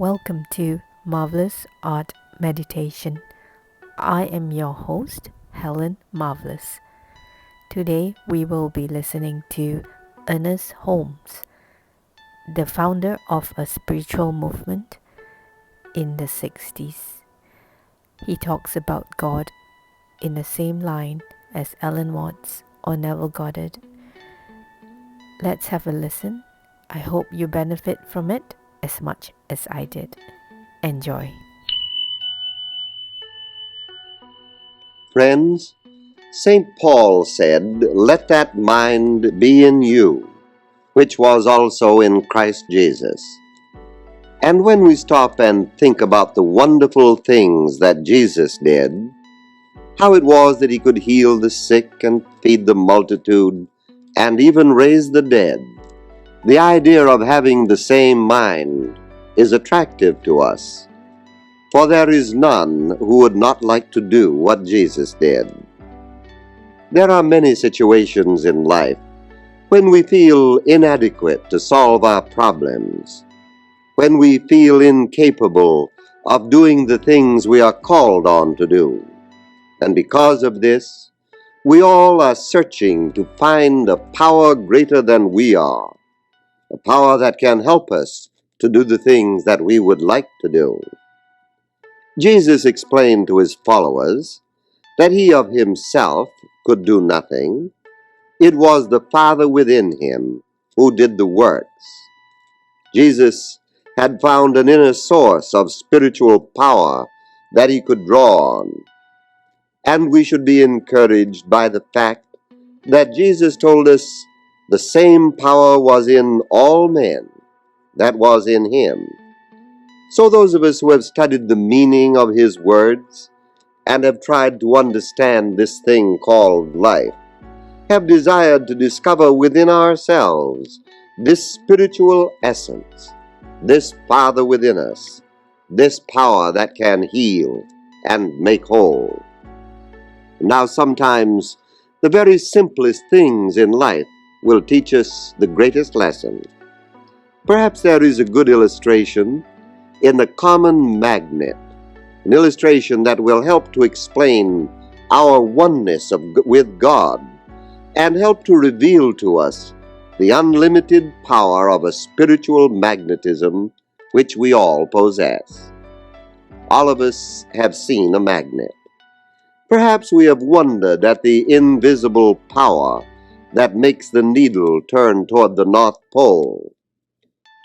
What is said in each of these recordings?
Welcome to Marvelous Art Meditation. I am your host, Helen Marvelous. Today we will be listening to Ernest Holmes, the founder of a spiritual movement in the 60s. He talks about God in the same line as Alan Watts or Neville Goddard. Let's have a listen. I hope you benefit from it as much as I did. Enjoy. Friends, St. Paul said, "Let that mind be in you, which was also in Christ Jesus." And when we stop and think about the wonderful things that Jesus did, how it was that he could heal the sick and feed the multitude and even raise the dead, the idea of having the same mind is attractive to us. For there is none who would not like to do what Jesus did. There are many situations in life when we feel inadequate to solve our problems, when we feel incapable of doing the things we are called on to do. And because of this, we all are searching to find a power greater than we are, a power that can help us to do the things that we would like to do. Jesus explained to his followers that he of himself could do nothing. It was the Father within him who did the works. Jesus had found an inner source of spiritual power that he could draw on. And we should be encouraged by the fact that Jesus told us the same power was in all men that was in him. So those of us who have studied the meaning of his words and have tried to understand this thing called life, have desired to discover within ourselves this spiritual essence, this Father within us, this power that can heal and make whole. Now sometimes the very simplest things in life will teach us the greatest lesson. Perhaps there is a good illustration in the common magnet, an illustration that will help to explain our oneness with God and help to reveal to us the unlimited power of a spiritual magnetism which we all possess. All of us have seen a magnet. Perhaps we have wondered at the invisible power that makes the needle turn toward the North Pole.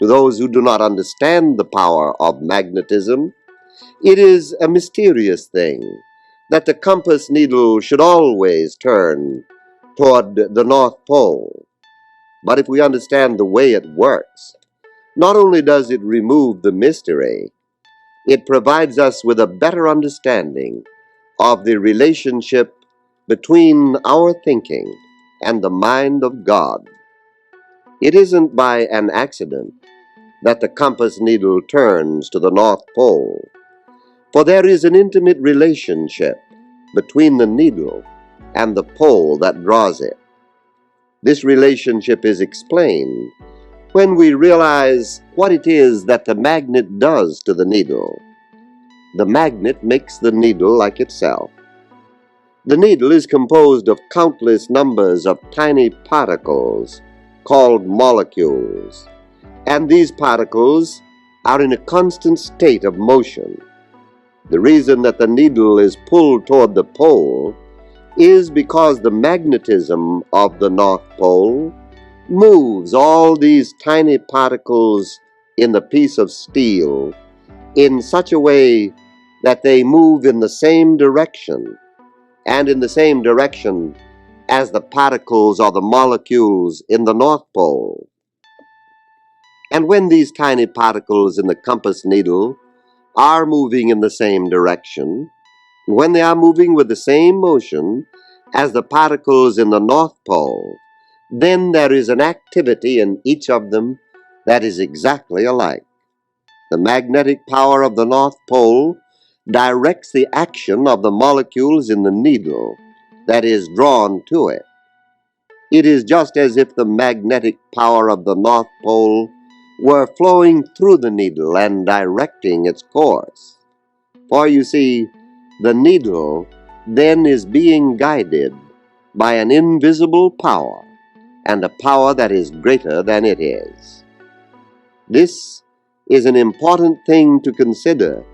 To those who do not understand the power of magnetism, it is a mysterious thing that the compass needle should always turn toward the North Pole. But if we understand the way it works, not only does it remove the mystery, it provides us with a better understanding of the relationship between our thinking and the mind of God. It isn't by an accident that the compass needle turns to the North Pole, for there is an intimate relationship between the needle and the pole that draws it. This relationship is explained when we realize what it is that the magnet does to the needle. The magnet makes the needle like itself. The needle is composed of countless numbers of tiny particles called molecules, and these particles are in a constant state of motion. The reason that the needle is pulled toward the pole is because the magnetism of the North Pole moves all these tiny particles in the piece of steel in such a way that they move in the same direction, and in the same direction as the particles or the molecules in the North Pole. And when these tiny particles in the compass needle are moving in the same direction, when they are moving with the same motion as the particles in the North Pole, then there is an activity in each of them that is exactly alike. The magnetic power of the North Pole directs the action of the molecules in the needle that is drawn to it. It is just as if the magnetic power of the North Pole were flowing through the needle and directing its course. For you see, the needle then is being guided by an invisible power, and a power that is greater than it is. This is an important thing to consider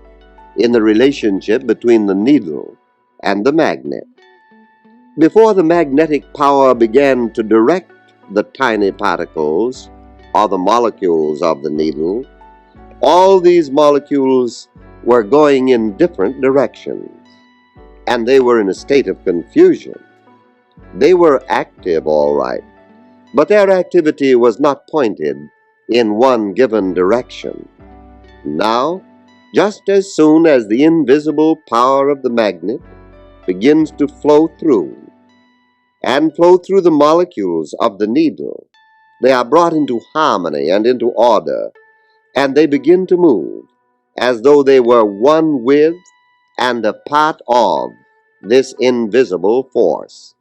in the relationship between the needle and the magnet. Before the magnetic power began to direct the tiny particles or the molecules of the needle, all these molecules were going in different directions, and they were in a state of confusion. They were active, all right, but their activity was not pointed in one given direction. Now, just as soon as the invisible power of the magnet begins to flow through the molecules of the needle, they are brought into harmony and into order, and they begin to move as though they were one with and a part of this invisible force.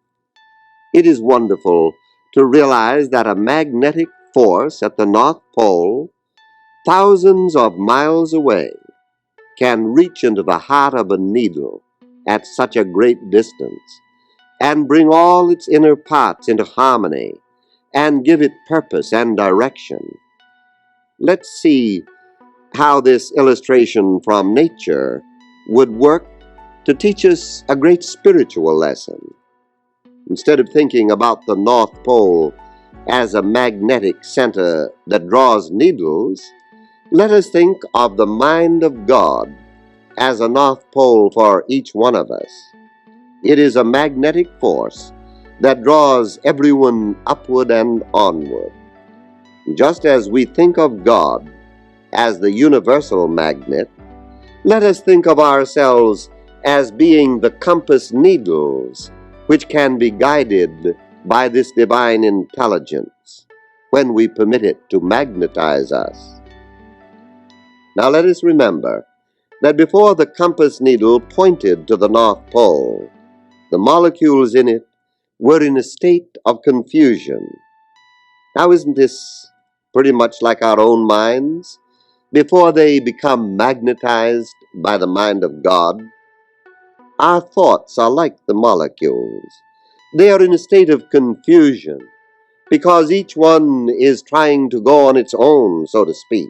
It is wonderful to realize that a magnetic force at the North Pole, thousands of miles away, can reach into the heart of a needle at such a great distance and bring all its inner parts into harmony and give it purpose and direction. Let's see how this illustration from nature would work to teach us a great spiritual lesson. Instead of thinking about the North Pole as a magnetic center that draws needles, let us think of the mind of God as a North Pole for each one of us. It is a magnetic force that draws everyone upward and onward. Just as we think of God as the universal magnet, let us think of ourselves as being the compass needles which can be guided by this divine intelligence when we permit it to magnetize us. Now let us remember that before the compass needle pointed to the North Pole, the molecules in it were in a state of confusion. Now isn't this pretty much like our own minds before they become magnetized by the mind of God? Our thoughts are like the molecules. They are in a state of confusion because each one is trying to go on its own, so to speak,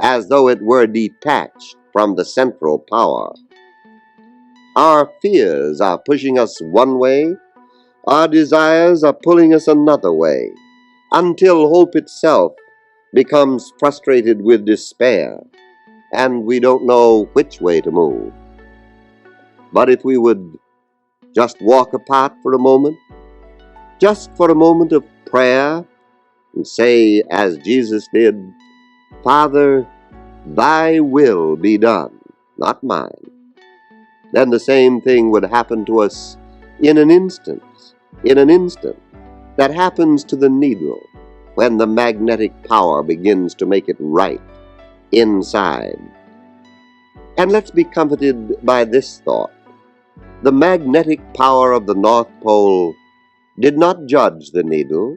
as though it were detached from the central power. Our fears are pushing us one way, our desires are pulling us another way, until hope itself becomes frustrated with despair, and we don't know which way to move. But if we would just walk apart for a moment, just for a moment of prayer, and say, as Jesus did, "Father, thy will be done, not mine," then the same thing would happen to us in an instant that happens to the needle when the magnetic power begins to make it right inside. And let's be comforted by this thought. The magnetic power of the North Pole did not judge the needle.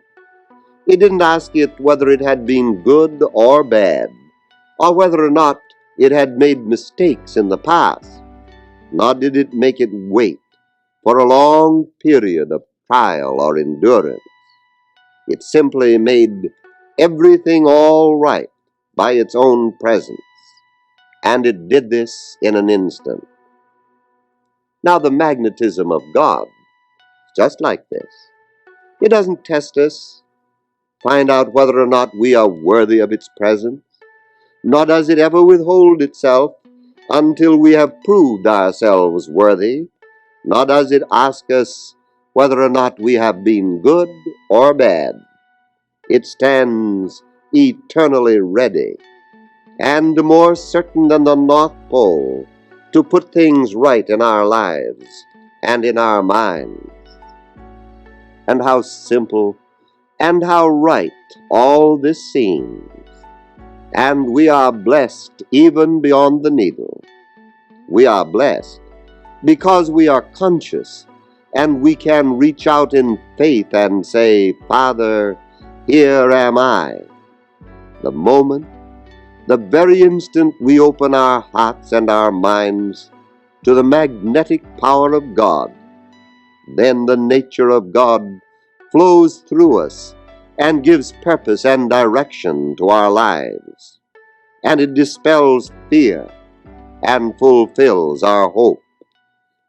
It didn't ask it whether it had been good or bad, or whether or not it had made mistakes in the past, nor did it make it wait for a long period of trial or endurance. It simply made everything all right by its own presence, and it did this in an instant. Now the magnetism of God is just like this. It doesn't test us, find out whether or not we are worthy of its presence, nor does it ever withhold itself until we have proved ourselves worthy, nor does it ask us whether or not we have been good or bad. It stands eternally ready, and more certain than the North Pole, to put things right in our lives and in our minds. And how simple and how right all this seems. And we are blessed even beyond the needle. We are blessed because we are conscious and we can reach out in faith and say, "Father, here am I." The moment, the very instant we open our hearts and our minds to the magnetic power of God, then the nature of God flows through us and gives purpose and direction to our lives. And it dispels fear and fulfills our hope.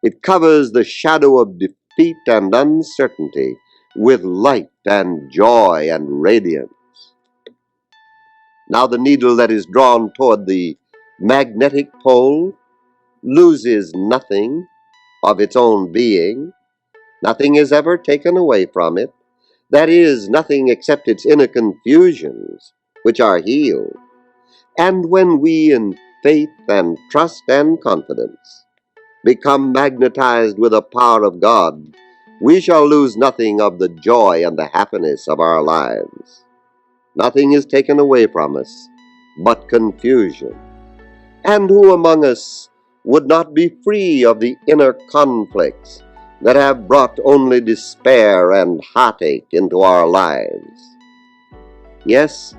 It covers the shadow of defeat and uncertainty with light and joy and radiance. Now the needle that is drawn toward the magnetic pole loses nothing of its own being. Nothing is ever taken away from it. That is, nothing except its inner confusions, which are healed. And when we, in faith and trust and confidence, become magnetized with the power of God, we shall lose nothing of the joy and the happiness of our lives. Nothing is taken away from us but confusion. And who among us would not be free of the inner conflicts that have brought only despair and heartache into our lives? Yes,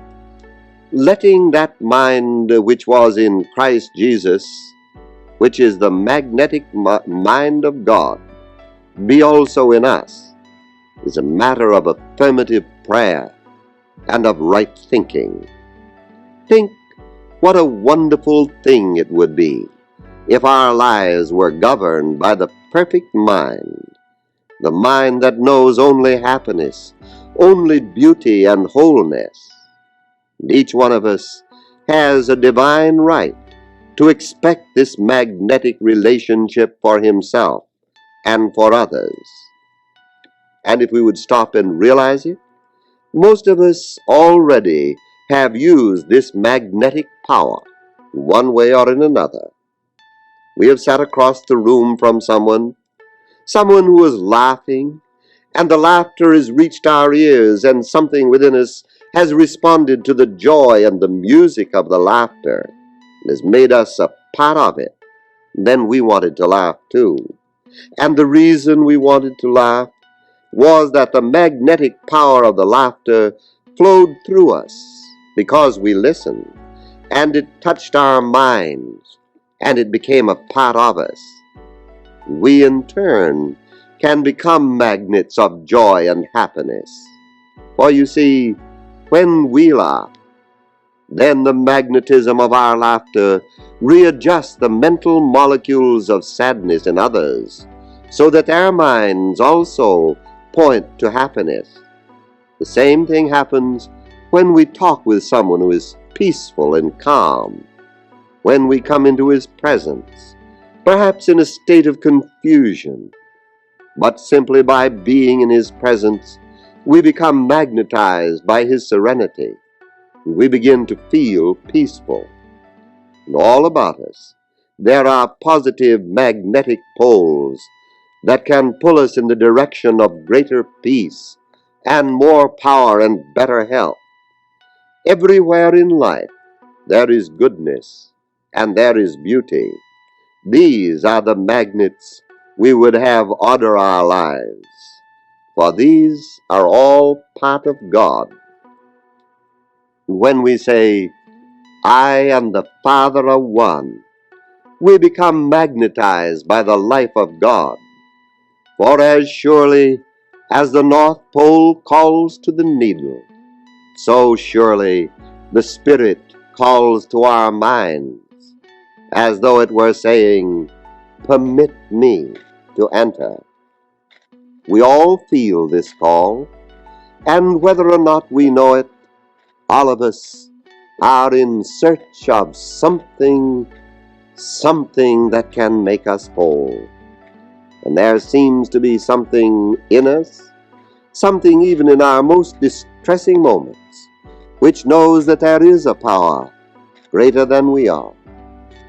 letting that mind which was in Christ Jesus, which is the magnetic mind of God, be also in us, is a matter of affirmative prayer and of right thinking. Think what a wonderful thing it would be if our lives were governed by the perfect mind, the mind that knows only happiness, only beauty and wholeness. And each one of us has a divine right to expect this magnetic relationship for himself and for others. And if we would stop and realize it, most of us already have used this magnetic power one way or in another. We have sat across the room from someone who is laughing, and the laughter has reached our ears, and something within us has responded to the joy and the music of the laughter, and has made us a part of it. Then we wanted to laugh too. And the reason we wanted to laugh was that the magnetic power of the laughter flowed through us because we listened, and it touched our minds, and it became a part of us. We in turn can become magnets of joy and happiness. For you see, when we laugh, then the magnetism of our laughter readjusts the mental molecules of sadness in others, so that their minds also point to happiness. The same thing happens when we talk with someone who is peaceful and calm, when we come into his presence, perhaps in a state of confusion, but simply by being in his presence, we become magnetized by his serenity. We begin to feel peaceful. And all about us, there are positive magnetic poles that can pull us in the direction of greater peace and more power and better health. Everywhere in life, there is goodness and there is beauty. These are the magnets we would have order our lives, for these are all part of God. When we say, I and the Father are one, we become magnetized by the life of God. For as surely as the North Pole calls to the needle, so surely the Spirit calls to our minds, as though it were saying, permit me to enter. We all feel this call, and whether or not we know it, all of us are in search of something that can make us whole. And there seems to be something in us, something even in our most distressing moments, which knows that there is a power greater than we are,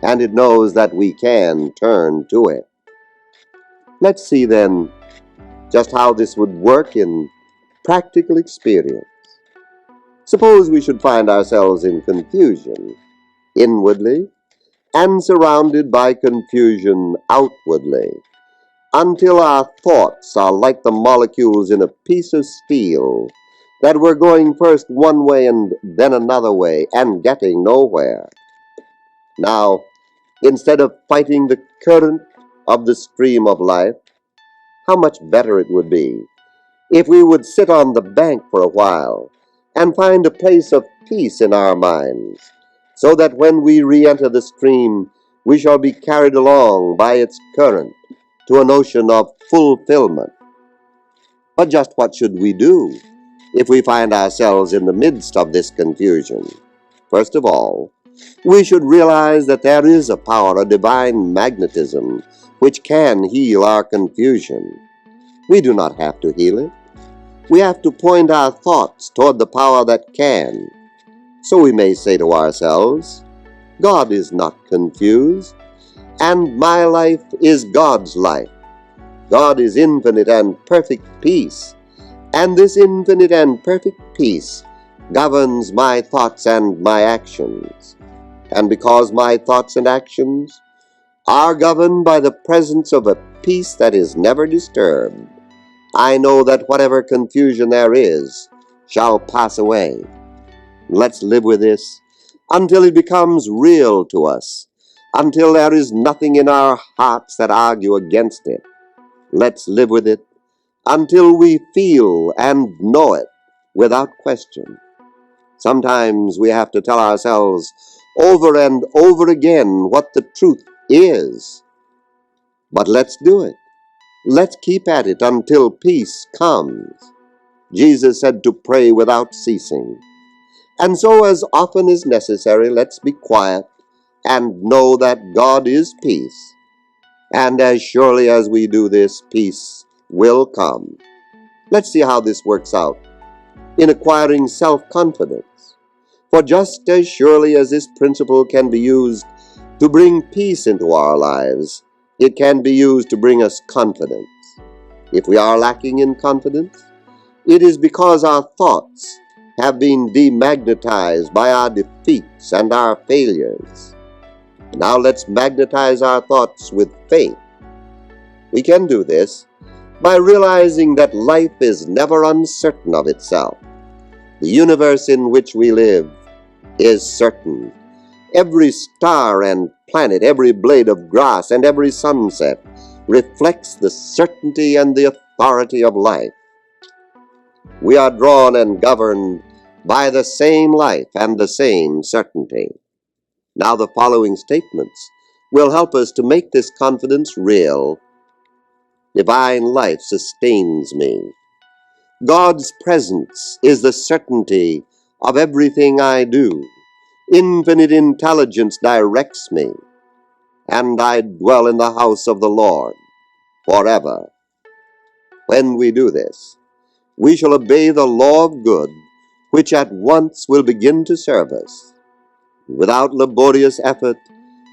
and it knows that we can turn to it. Let's see then just how this would work in practical experience. Suppose we should find ourselves in confusion inwardly and surrounded by confusion outwardly, until our thoughts are like the molecules in a piece of steel, that we're going first one way and then another way and getting nowhere. Now, instead of fighting the current of the stream of life, how much better it would be if we would sit on the bank for a while and find a place of peace in our minds, so that when we re-enter the stream, we shall be carried along by its current to an ocean of fulfillment. But just what should we do if we find ourselves in the midst of this confusion? First of all, we should realize that there is a power, a divine magnetism, which can heal our confusion. We do not have to heal it. We have to point our thoughts toward the power that can. So we may say to ourselves, God is not confused, and my life is God's life. God is infinite and perfect peace, and this infinite and perfect peace governs my thoughts and my actions. And because my thoughts and actions are governed by the presence of a peace that is never disturbed, I know that whatever confusion there is shall pass away. Let's live with this until it becomes real to us, until there is nothing in our hearts that argue against it. Let's live with it until we feel and know it without question. Sometimes we have to tell ourselves over and over again what the truth is. But let's do it. Let's keep at it until peace comes. Jesus said to pray without ceasing. And so as often as necessary, let's be quiet and know that God is peace. And as surely as we do this, peace will come. Let's see how this works out in acquiring self-confidence. For just as surely as this principle can be used to bring peace into our lives, it can be used to bring us confidence. If we are lacking in confidence, it is because our thoughts have been demagnetized by our defeats and our failures. Now let's magnetize our thoughts with faith. We can do this by realizing that life is never uncertain of itself. The universe in which we live is certain. Every star and planet, every blade of grass, and every sunset reflects the certainty and the authority of life. We are drawn and governed by the same life and the same certainty. Now the following statements will help us to make this confidence real. Divine life sustains me. God's presence is the certainty of everything I do. Infinite intelligence directs me, and I dwell in the house of the Lord forever. When we do this, we shall obey the law of good, which at once will begin to serve us. Without laborious effort,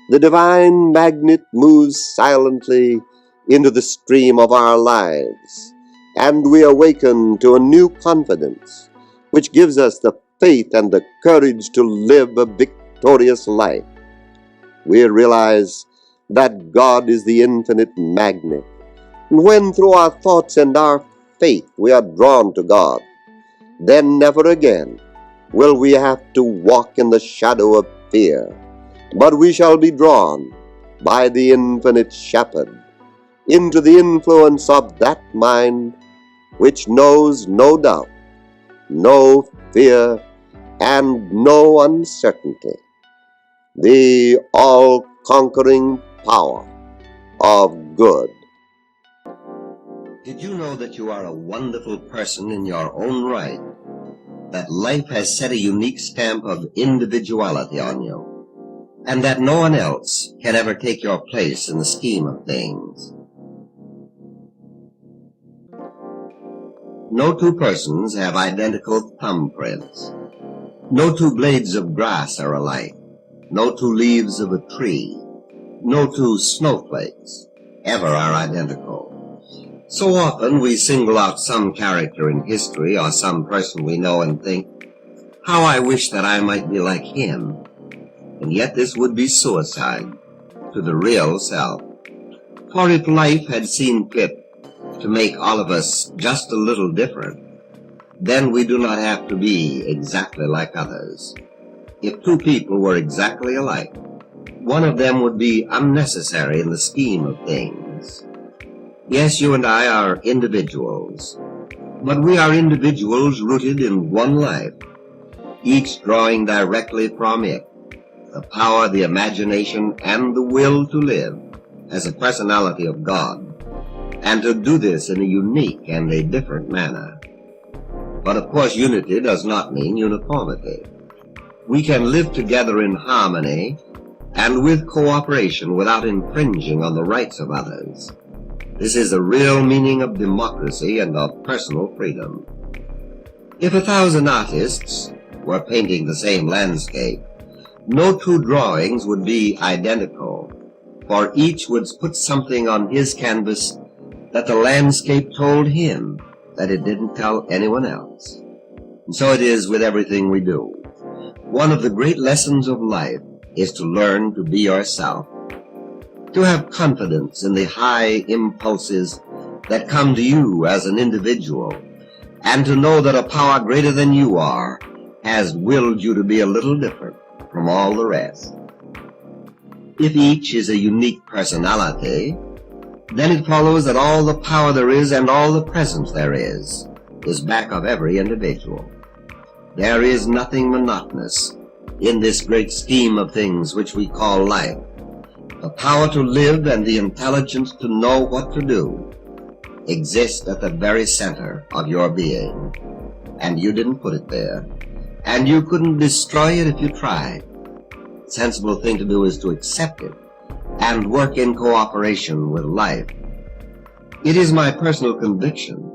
the divine magnet moves silently into the stream of our lives, and we awaken to a new confidence, which gives us the faith and the courage to live a victorious life. We realize that God is the infinite magnet, and when through our thoughts and our faith we are drawn to God, then never again will we have to walk in the shadow of fear, but we shall be drawn by the infinite shepherd into the influence of that mind which knows no doubt, no fear, and no uncertainty, the all-conquering power of good. Did you know that you are a wonderful person in your own right? That life has set a unique stamp of individuality on you, and that no one else can ever take your place in the scheme of things. No two persons have identical thumbprints. No two blades of grass are alike. No two leaves of a tree, no two snowflakes ever are identical. So often we single out some character in history or some person we know and think, how I wish that I might be like him. And yet this would be suicide to the real self. For if life had seen fit to make all of us just a little different, then we do not have to be exactly like others. If two people were exactly alike, one of them would be unnecessary in the scheme of things. Yes, you and I are individuals, but we are individuals rooted in one life, each drawing directly from it the power, the imagination, and the will to live as a personality of God, and to do this in a unique and a different manner. But of course, unity does not mean uniformity. We can live together in harmony and with cooperation without infringing on the rights of others. This is the real meaning of democracy and of personal freedom. If 1,000 artists were painting the same landscape, no two drawings would be identical, for each would put something on his canvas that the landscape told him that it didn't tell anyone else. And so it is with everything we do. One of the great lessons of life is to learn to be yourself, to have confidence in the high impulses that come to you as an individual, and to know that a power greater than you are has willed you to be a little different from all the rest. If each is a unique personality, then it follows that all the power there is and all the presence there is back of every individual. There is nothing monotonous in this great scheme of things which we call life. The power to live and the intelligence to know what to do exist at the very center of your being, and you didn't put it there, and you couldn't destroy it if you tried. The sensible thing to do is to accept it and work in cooperation with life. It is my personal conviction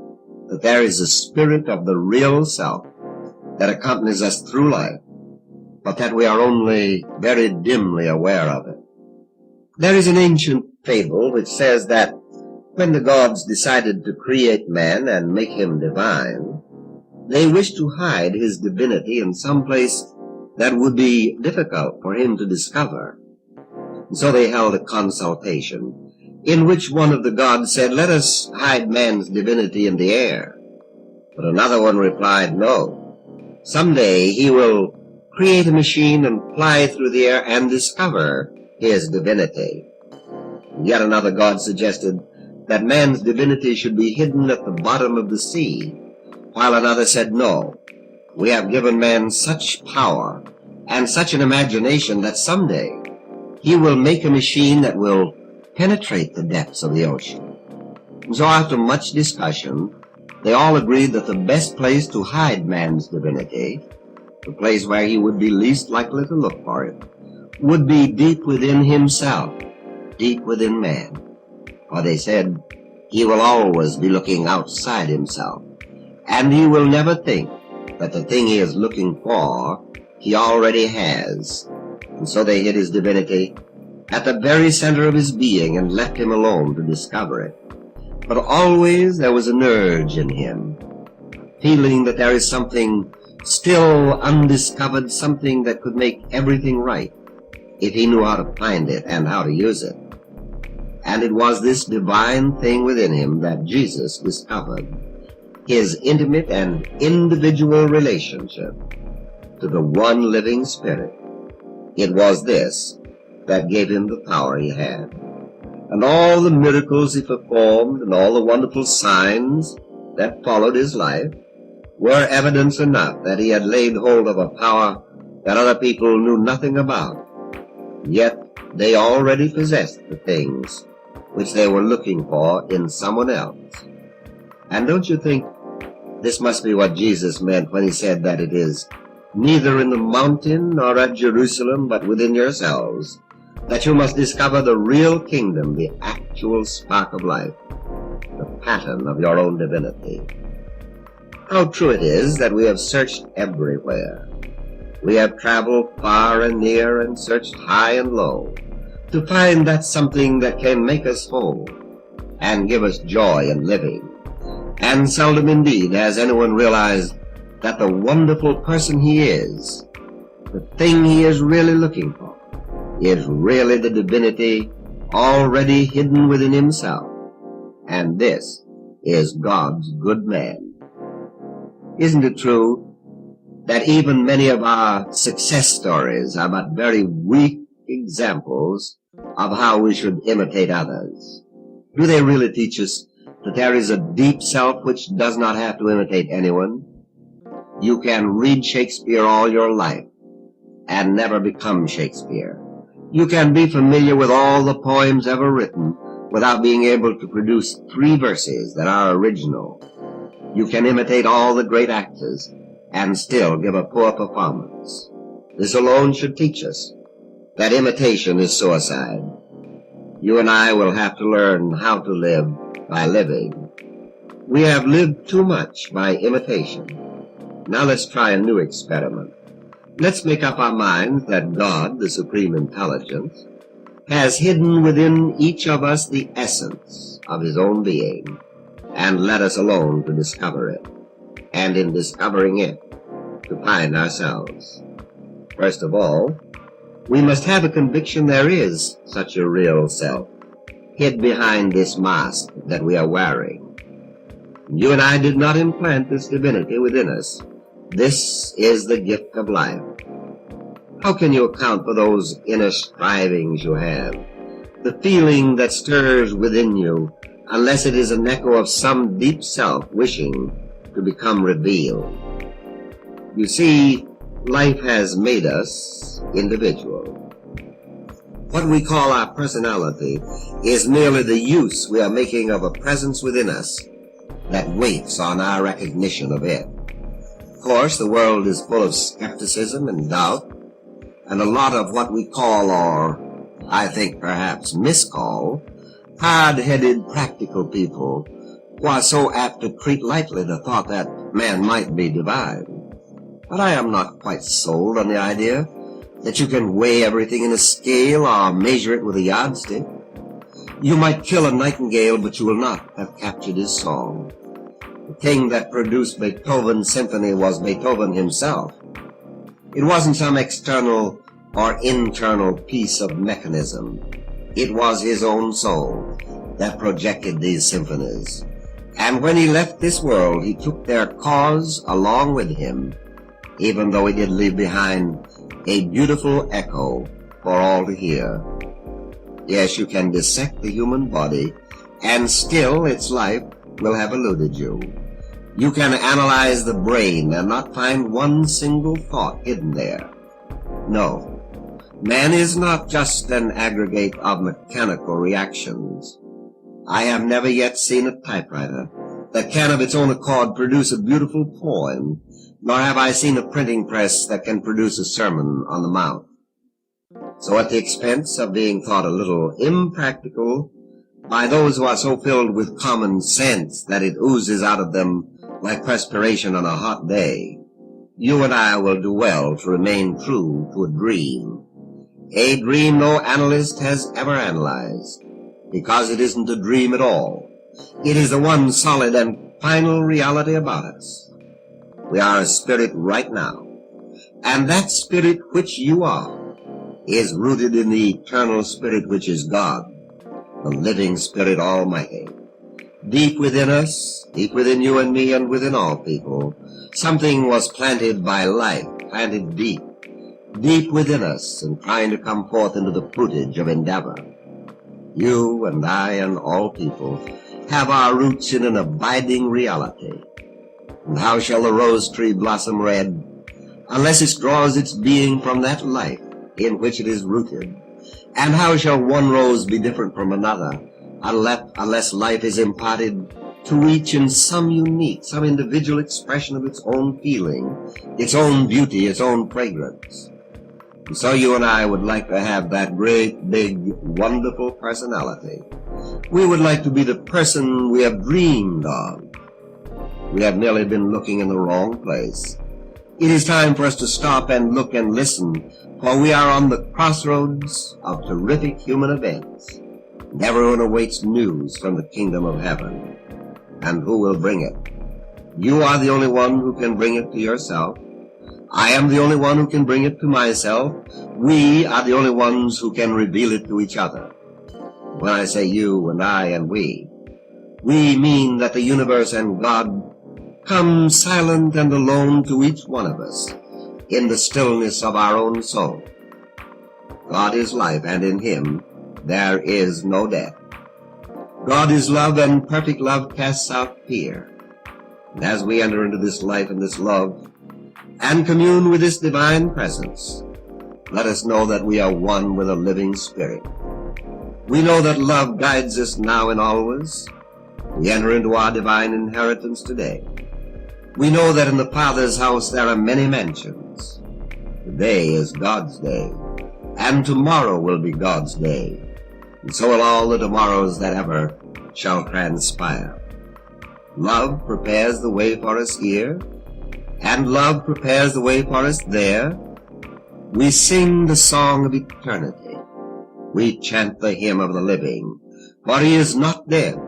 that there is a spirit of the real self that accompanies us through life, but that we are only very dimly aware of it. There is an ancient fable which says that when the gods decided to create man and make him divine, they wished to hide his divinity in some place that would be difficult for him to discover. And so they held a consultation in which one of the gods said, "Let us hide man's divinity in the air." But another one replied, "No, someday he will create a machine and fly through the air and discover his divinity." And yet another god suggested that man's divinity should be hidden at the bottom of the sea, while another said, "No, we have given man such power and such an imagination that someday he will make a machine that will penetrate the depths of the ocean." And so after much discussion, they all agreed that the best place to hide man's divinity, the place where he would be least likely to look for it, would be deep within himself, deep within man. For they said, he will always be looking outside himself, and he will never think that the thing he is looking for he already has. And so they hid his divinity at the very center of his being and left him alone to discover it. But always there was an urge in him, feeling that there is something still undiscovered, something that could make everything right if he knew how to find it and how to use it. And it was this divine thing within him that Jesus discovered, his intimate and individual relationship to the one living Spirit. It was this that gave him the power he had. And all the miracles he performed and all the wonderful signs that followed his life were evidence enough that he had laid hold of a power that other people knew nothing about. Yet they already possessed the things which they were looking for in someone else. And don't you think this must be what Jesus meant when he said that it is neither in the mountain nor at Jerusalem, but within yourselves, that you must discover the real kingdom, the actual spark of life, the pattern of your own divinity. How true it is that we have searched everywhere. We have traveled far and near and searched high and low to find that something that can make us whole and give us joy in living. And seldom indeed has anyone realized that the wonderful person he is, the thing he is really looking for, is really the divinity already hidden within himself. And this is God's good man. Isn't it true that even many of our success stories are but very weak examples of how we should imitate others? Do they really teach us that there is a deep self which does not have to imitate anyone? You can read Shakespeare all your life and never become Shakespeare. You can be familiar with all the poems ever written without being able to produce 3 verses that are original. You can imitate all the great actors and still give a poor performance. This alone should teach us that imitation is suicide. You and I will have to learn how to live by living. We have lived too much by imitation. Now let's try a new experiment. Let's make up our minds that God, the Supreme Intelligence, has hidden within each of us the essence of his own being, and let us alone to discover it, and in discovering it, to find ourselves. First of all, we must have a conviction there is such a real self, hid behind this mask that we are wearing. You and I did not implant this divinity within us. This is the gift of life. How can you account for those inner strivings you have, the feeling that stirs within you, unless it is an echo of some deep self wishing to become revealed? You see, life has made us individual. What we call our personality is merely the use we are making of a presence within us that waits on our recognition of it. Of course, the world is full of skepticism and doubt, and a lot of what we call, or I think perhaps miscall, hard-headed practical people who are so apt to treat lightly the thought that man might be divine. But I am not quite sold on the idea that you can weigh everything in a scale or measure it with a yardstick. You might kill a nightingale, but you will not have captured his song. The thing that produced Beethoven's symphony was Beethoven himself. It wasn't some external or internal piece of mechanism. It was his own soul that projected these symphonies. And when he left this world, he took their cause along with him, even though he did leave behind a beautiful echo for all to hear. Yes, you can dissect the human body, and still its life will have eluded you. You can analyze the brain and not find one single thought hidden there. No, man is not just an aggregate of mechanical reactions. I have never yet seen a typewriter that can of its own accord produce a beautiful poem, nor have I seen a printing press that can produce a sermon on the mount. So at the expense of being thought a little impractical by those who are so filled with common sense that it oozes out of them like perspiration on a hot day, you and I will do well to remain true to a dream no analyst has ever analyzed, because it isn't a dream at all. It is the one solid and final reality about us. We are a spirit right now, and that spirit which you are is rooted in the eternal spirit which is God, the living Spirit Almighty. Deep within us, deep within you and me and within all people, something was planted by life, planted deep within us and trying to come forth into the fruitage of endeavor. You and I and all people have our roots in an abiding reality. And how shall the rose tree blossom red unless it draws its being from that life in which it is rooted? And how shall one rose be different from another unless life is imparted to each in some unique, some individual expression of its own feeling, its own beauty, its own fragrance? And so you and I would like to have that great, big, wonderful personality. We would like to be the person we have dreamed of. We have merely been looking in the wrong place. It is time for us to stop and look and listen, for we are on the crossroads of terrific human events. And everyone awaits news from the kingdom of heaven. And who will bring it? You are the only one who can bring it to yourself. I am the only one who can bring it to myself. We are the only ones who can reveal it to each other. When I say you and I and we mean that the universe and God come silent and alone to each one of us in the stillness of our own soul. God is life, and in him there is no death. God is love, and perfect love casts out fear. And as we enter into this life and this love and commune with this divine presence, let us know that we are one with a living spirit. We know that love guides us now and always. We enter into our divine inheritance today. We know that in the Father's house there are many mansions. Today is God's day, and tomorrow will be God's day, and so will all the tomorrows that ever shall transpire. Love prepares the way for us here, and love prepares the way for us there. We sing the song of eternity. We chant the hymn of the living, for he is not dead,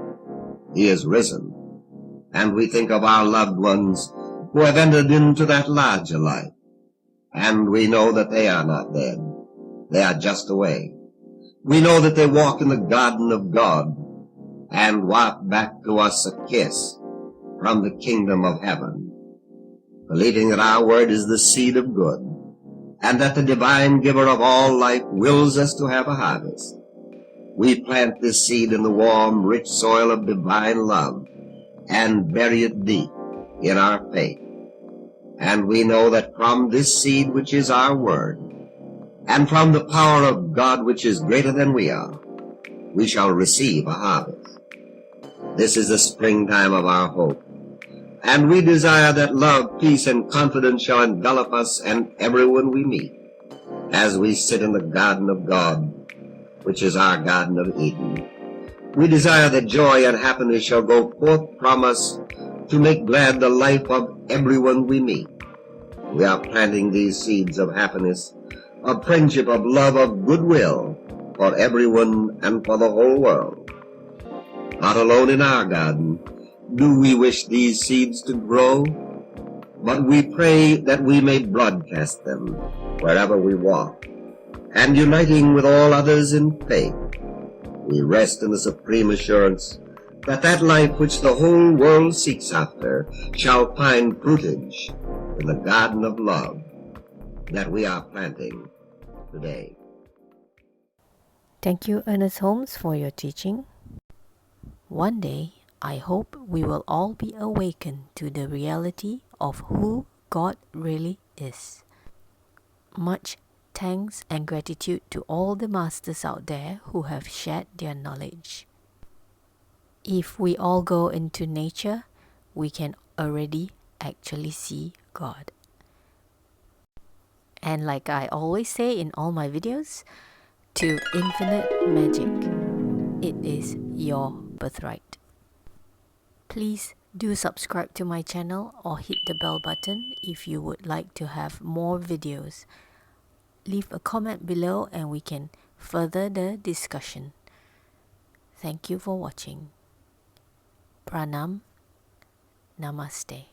he is risen. And we think of our loved ones who have entered into that larger life, and we know that they are not dead. They are just away. We know that they walk in the garden of God and waft back to us a kiss from the kingdom of heaven, believing that our word is the seed of good, and that the divine giver of all life wills us to have a harvest. We plant this seed in the warm, rich soil of divine love and bury it deep in our faith. And we know that from this seed, which is our word, and from the power of God, which is greater than we are, we shall receive a harvest. This is the springtime of our hope, and we desire that love, peace, and confidence shall envelop us and everyone we meet as we sit in the garden of God, which is our Garden of Eden. We desire that joy and happiness shall go forth from us to make glad the life of everyone we meet. We are planting these seeds of happiness, of friendship, of love, of goodwill for everyone and for the whole world. Not alone in our garden do we wish these seeds to grow, but we pray that we may broadcast them wherever we walk, and uniting with all others in faith, we rest in the supreme assurance that that life which the whole world seeks after shall find fruitage in the garden of love that we are planting today. Thank you, Ernest Holmes, for your teaching. One day, I hope we will all be awakened to the reality of who God really is. Much thanks and gratitude to all the masters out there who have shared their knowledge. If we all go into nature, we can already actually see God. And like I always say in all my videos, to infinite magic, it is your birthright. Please do subscribe to my channel or hit the bell button if you would like to have more videos. Leave a comment below and we can further the discussion. Thank you for watching. Pranam. Namaste.